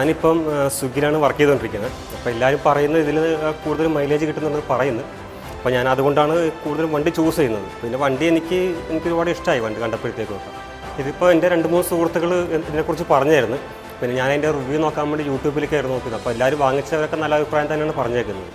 ഞാനിപ്പം സ്വിഗ്ഗിയിലാണ് വർക്ക് ചെയ്തുകൊണ്ടിരിക്കുന്നത്. അപ്പോൾ എല്ലാവരും പറയുന്നത് ഇതിൽ കൂടുതൽ മൈലേജ് കിട്ടുന്നുണ്ടെന്ന് പറയുന്നു. അപ്പോൾ ഞാൻ അതുകൊണ്ടാണ് കൂടുതലും വണ്ടി ചൂസ് ചെയ്യുന്നത്. പിന്നെ വണ്ടി എനിക്ക് ഒരുപാട് ഇഷ്ടമായി വണ്ടി കണ്ടപ്പോഴത്തേക്കൊക്കെ. ഇതിപ്പോൾ എൻ്റെ 2-3 സുഹൃത്തുക്കൾ ഇതിനെക്കുറിച്ച് പറഞ്ഞായിരുന്നു. പിന്നെ ഞാൻ അതിൻ്റെ റിവ്യൂ നോക്കാൻ വേണ്ടി യൂട്യൂബിൽ കയറി നോക്കുന്നത്. അപ്പോൾ എല്ലാവരും വാങ്ങിച്ചവരൊക്കെ നല്ല അഭിപ്രായം തന്നെയാണ് പറഞ്ഞേക്കുന്നത്.